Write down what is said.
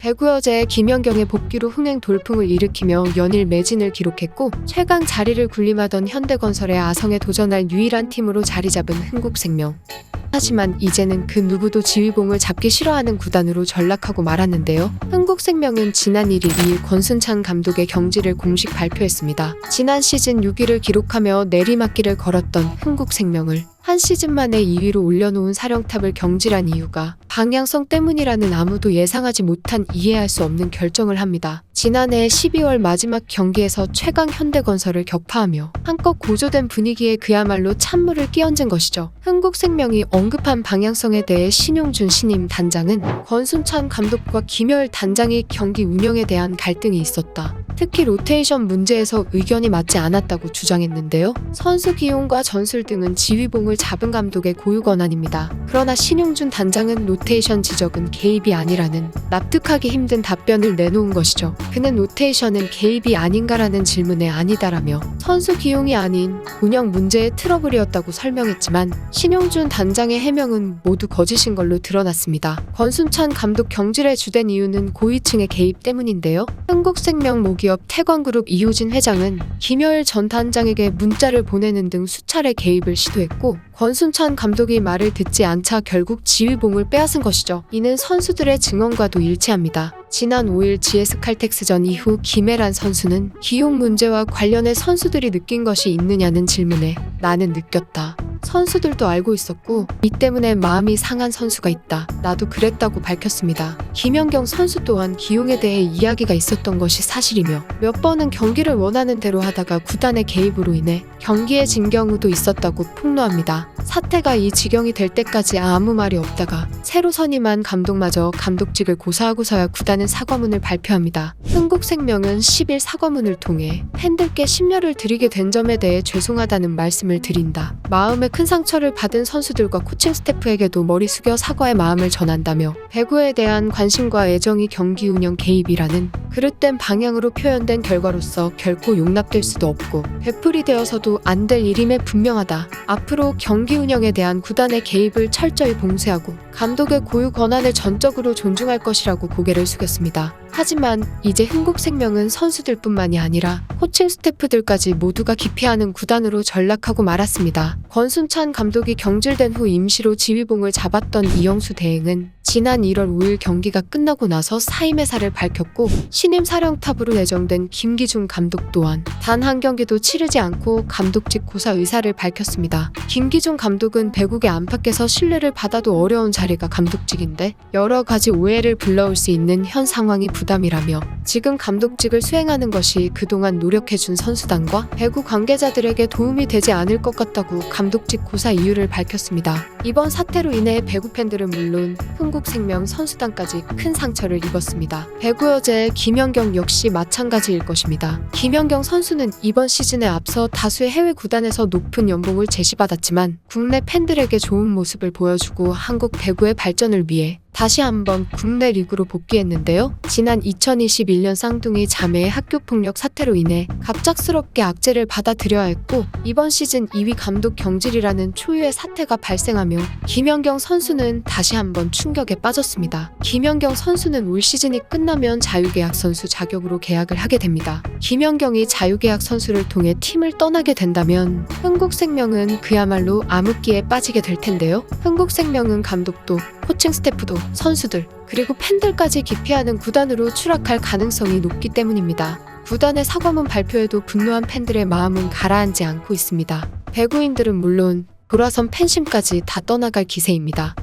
배구여제 김연경의 복귀로 흥행 돌풍을 일으키며 연일 매진을 기록했고 최강 자리를 군림하던 현대건설의 아성에 도전할 유일한 팀으로 자리잡은 흥국생명. 하지만 이제는 그 누구도 지휘봉을 잡기 싫어하는 구단으로 전락하고 말았는데요. 흥국생명은 지난 1일 2일 권순찬 감독의 경지를 공식 발표했습니다. 지난 시즌 6위를 기록하며 내리막길을 걸었던 흥국생명을 한 시즌 만에 2위로 올려놓은 사령탑을 경질한 이유가 방향성 때문이라는 아무도 예상하지 못한 이해할 수 없는 결정을 합니다. 지난해 12월 마지막 경기에서 최강 현대건설을 격파하며 한껏 고조된 분위기에 그야말로 찬물을 끼얹은 것이죠. 흥국생명이 언급한 방향성에 대해 신용준 신임 단장은 권순찬 감독과 김여일 단장의 경기 운영에 대한 갈등이 있었다. 특히 로테이션 문제에서 의견이 맞지 않았다고 주장했는데요. 선수 기용과 전술 등은 지휘봉을 잡은 감독의 고유 권한입니다. 그러나 신용준 단장은 로테이션 지적은 개입이 아니라는 납득하기 힘든 답변을 내놓은 것이죠. 그는 로테이션은 개입이 아닌가라는 질문에 아니다라며 선수 기용이 아닌 운영 문제의 트러블이었다고 설명했지만 신용준 단장의 해명은 모두 거짓인 걸로 드러났습니다. 권순찬 감독 경질의 주된 이유는 고위층의 개입 때문인데요. 흥국생명 모기업 태광그룹 이호진 회장은 김여일 전 단장에게 문자를 보내는 등 수차례 개입을 시도했고 권순찬 감독이 말을 듣지 않자 결국 지휘봉을 빼앗은 것이죠. 이는 선수들의 증언과도 일치합니다. 지난 5일 GS칼텍스전 이후 김혜란 선수는 기용 문제와 관련해 선수들이 느낀 것이 있느냐는 질문에 나는 느꼈다. 선수들도 알고 있었고 이 때문에 마음이 상한 선수가 있다. 나도 그랬다고 밝혔습니다. 김연경 선수 또한 기용에 대해 이야기가 있었던 것이 사실이며 몇 번은 경기를 원하는 대로 하다가 구단의 개입으로 인해 경기에 진 경우도 있었다고 폭로합니다. 사태가 이 지경이 될 때까지 아무 말이 없다가 새로 선임한 감독마저 감독직을 고사하고서야 구단은 사과문을 발표합니다. 흥국생명은 10일 사과문을 통해 팬들께 심려를 드리게 된 점에 대해 죄송하다는 말씀을 드린다. 마음에 큰 상처를 받은 선수들과 코칭 스태프에게도 머리 숙여 사과의 마음을 전한다며 배구에 대한 관심과 애정이 경기 운영 개입이라는 그릇된 방향으로 표현된 결과로서 결코 용납될 수도 없고 되풀이 되어서도 안 될 일임에 분명하다. 앞으로 경기 운영에 대한 구단의 개입을 철저히 봉쇄하고 감독의 고유 권한을 전적으로 존중할 것이라고 고개를 숙였습니다. 하지만 이제 흥국생명은 선수들뿐만이 아니라 코칭 스태프들까지 모두가 기피하는 구단으로 전락하고 말았습니다. 권순찬 감독이 경질된 후 임시로 지휘봉을 잡았던 이영수 대행은 지난 1월 5일 경기가 끝나고 나서 사임의 사를 밝혔고 신임 사령탑으로 내정된 김기중 감독 또한 단 한 경기도 치르지 않고 감독직 고사 의사를 밝혔습니다. 김기중 감독은 배구계 안팎에서 신뢰를 받아도 어려운 자리가 감독직인데 여러 가지 오해를 불러올 수 있는 현 상황이 부담이라며 지금 감독직을 수행하는 것이 그동안 노력해준 선수단과 배구 관계자들에게 도움이 되지 않을 것 같다고 감독직 고사 이유를 밝혔습니다. 이번 사태로 인해 배구 팬들은 물론 흥국생명 선수단까지 큰 상처를 입었습니다. 배구여제 김연경 역시 마찬가지일 것입니다. 김연경 선수는 이번 시즌에 앞서 다수의 해외 구단에서 높은 연봉을 제시받았지만 국내 팬들에게 좋은 모습을 보여주고 한국 배구의 발전을 위해 다시 한번 국내 리그로 복귀했는데요. 지난 2021년 쌍둥이 자매의 학교폭력 사태로 인해 갑작스럽게 악재를 받아들여야 했고 이번 시즌 2위 감독 경질이라는 초유의 사태가 발생하며 김연경 선수는 다시 한번 충격에 빠졌습니다. 김연경 선수는 올 시즌이 끝나면 자유계약 선수 자격으로 계약을 하게 됩니다. 김연경이 자유계약 선수를 통해 팀을 떠나게 된다면 흥국생명은 그야말로 암흑기에 빠지게 될 텐데요. 흥국생명은 감독도 코칭 스태프도 선수들 그리고 팬들까지 기피하는 구단으로 추락할 가능성이 높기 때문입니다. 구단의 사과문 발표에도 분노한 팬들의 마음은 가라앉지 않고 있습니다. 배구인들은 물론 돌아선 팬심까지 다 떠나갈 기세입니다.